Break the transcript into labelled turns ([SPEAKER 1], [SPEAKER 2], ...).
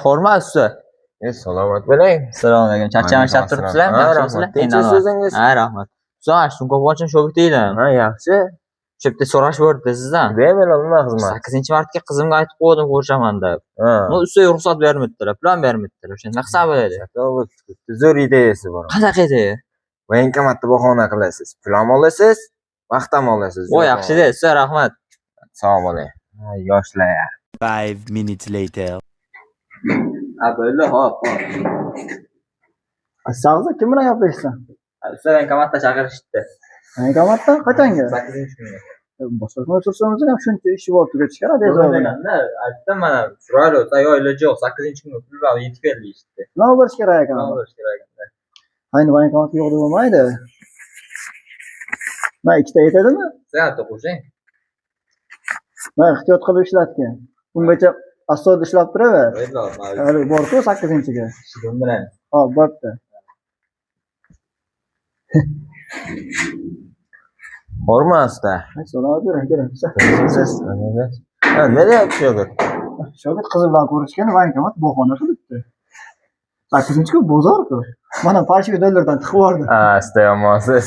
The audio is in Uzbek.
[SPEAKER 1] Hurmat usta.
[SPEAKER 2] Salomat bo'ling.
[SPEAKER 1] Assalomu alaykum. Charchamashlab turibsizlarmi? Yaxshimisizlar?
[SPEAKER 2] Tinchsiz o'zingiz?
[SPEAKER 1] Ha, rahmat. Usta, sumka qachon shogird edim.
[SPEAKER 2] Ha, yaxshi.
[SPEAKER 1] Shu yerda so'rashib o'rdi sizdan.
[SPEAKER 2] Bemalol nima xizmat?
[SPEAKER 1] 8-martga qizimga aytib qo'ydim ko'rishaman deb.
[SPEAKER 2] Ha.
[SPEAKER 1] U usta ruxsat bermadilar, plan bermadilar. O'shanda hisob bo'ladi.
[SPEAKER 2] Zo'r ideyasi bor.
[SPEAKER 1] Qanaqa edi?
[SPEAKER 2] Bankomatda bahona qilasiz. Pul olasiz, vaqt ham olasiz.
[SPEAKER 1] O, yaxshi-da, usta, rahmat.
[SPEAKER 2] Sog' bo'ling. Yoshlar.
[SPEAKER 3] 5 minutes later.
[SPEAKER 1] Bo'ldi, hop.
[SPEAKER 4] Sag'za kim bilan gaplashsan?
[SPEAKER 1] Usta bankomatda chaqirishdi.
[SPEAKER 4] Bankomatdan qachonga?
[SPEAKER 1] 8-kunga.
[SPEAKER 4] Boshqa kun o'tirsangiz ham shuncha ishi bor tugatishgan
[SPEAKER 1] Bo'lganda, aytdim mana, Suraylo, tayyor iloji yo'q, 8-kunga pul bilan yetib keldi ishdi.
[SPEAKER 4] nima bo'lish kerak ekan?
[SPEAKER 1] Nima bo'lish kerak ekan?
[SPEAKER 4] Ayni bankomat yo'q deb bo'lmaydi. Men ikkita yetadimi?
[SPEAKER 1] Soatda qo'shing.
[SPEAKER 4] Men ehtiyot qilib ishlatgan. Bungacha asod ishlab turaver.
[SPEAKER 1] Aytlar,
[SPEAKER 4] Hali bor-ku 8-ga.
[SPEAKER 1] shidum bilan.
[SPEAKER 4] Hop, bo'pti.
[SPEAKER 2] Hurmat usta.
[SPEAKER 4] Salomat bo'ling, keling.
[SPEAKER 2] Ha, nima deyapsiz yo'g'ir?
[SPEAKER 4] Shogird qizi bilan ko'rishgan bankomat bahona qilibdi. 8-ku bozor-ku. Mana $5 dan tiqib yubordi.
[SPEAKER 2] Ha, usta yomonsiz.